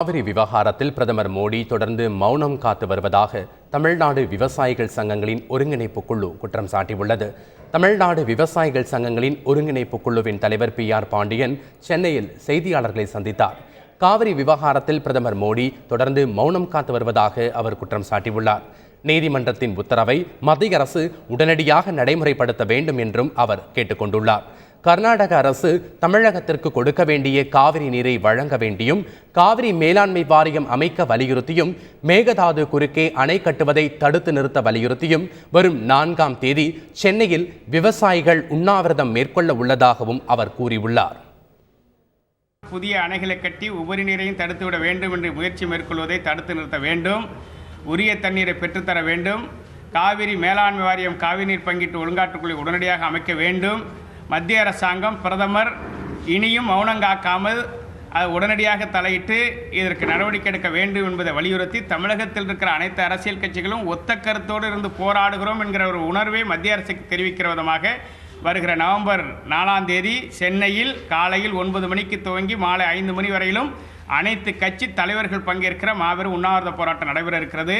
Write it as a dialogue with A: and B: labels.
A: காவிரி விவகாரத்தில் பிரதமர் மோடி தொடர்ந்து மௌனம் காத்து வருவதாக தமிழ்நாடு விவசாயிகள் சங்கங்களின் ஒருங்கிணைப்பு குழு குற்றம் சாட்டியுள்ளது. தமிழ்நாடு விவசாயிகள் சங்கங்களின் ஒருங்கிணைப்பு குழுவின் தலைவர் PR பாண்டியன் சென்னையில் செய்தியாளர்களை சந்தித்தார். காவிரி விவகாரத்தில் பிரதமர் மோடி தொடர்ந்து மௌனம் காத்து வருவதாக அவர் குற்றம் சாட்டியுள்ளார். நீதிமன்றத்தின் உத்தரவை மத்திய அரசு உடனடியாக நடைமுறைப்படுத்த வேண்டும் என்றும் அவர் கேட்டுக்கொண்டுள்ளார். கர்நாடக அரசு தமிழகத்திற்கு கொடுக்க வேண்டிய காவிரி நீரை வழங்க வேண்டியும், காவிரி மேலாண்மை வாரியம் அமைக்க வலியுறுத்தியும், மேகதாது குறுக்கே அணை கட்டுவதை தடுத்து நிறுத்த வலியுறுத்தியும் வரும் 4ஆம் தேதி சென்னையில் விவசாயிகள் உண்ணாவிரதம் மேற்கொள்ள உள்ளதாகவும் அவர் கூறியுள்ளார்.
B: புதிய அணைகளை கட்டி உபரி நீரையும் தடுத்துவிட வேண்டும் என்று முயற்சி மேற்கொள்வதை தடுத்து நிறுத்த வேண்டும். உரிய தண்ணீரை பெற்றுத்தர வேண்டும். காவிரி மேலாண்மை வாரியம் காவிரி நீர் பங்கீட்டு ஒழுங்காற்றுக்குழு உடனடியாக அமைக்க வேண்டும். மத்திய அரசாங்கம் பிரதமர் இனியும் மௌனம் காக்காமல் உடனடியாக தலையிட்டு இதற்கு நடவடிக்கை எடுக்க வேண்டும் என்பதை வலியுறுத்தி தமிழகத்தில் இருக்கிற அனைத்து அரசியல் கட்சிகளும் ஒத்த கருத்தோடு இருந்து போராடுகிறோம் என்கிற ஒரு உணர்வை மத்திய அரசுக்கு தெரிவிக்கிற விதமாக வருகிற நவம்பர் 4ஆம் தேதி சென்னையில் காலையில் 9 மணிக்கு துவங்கி மாலை 5 மணி வரையிலும் அனைத்து கட்சி தலைவர்கள் பங்கேற்கிற மாபெரும் உண்ணாவிரத போராட்டம் நடைபெற இருக்கிறது.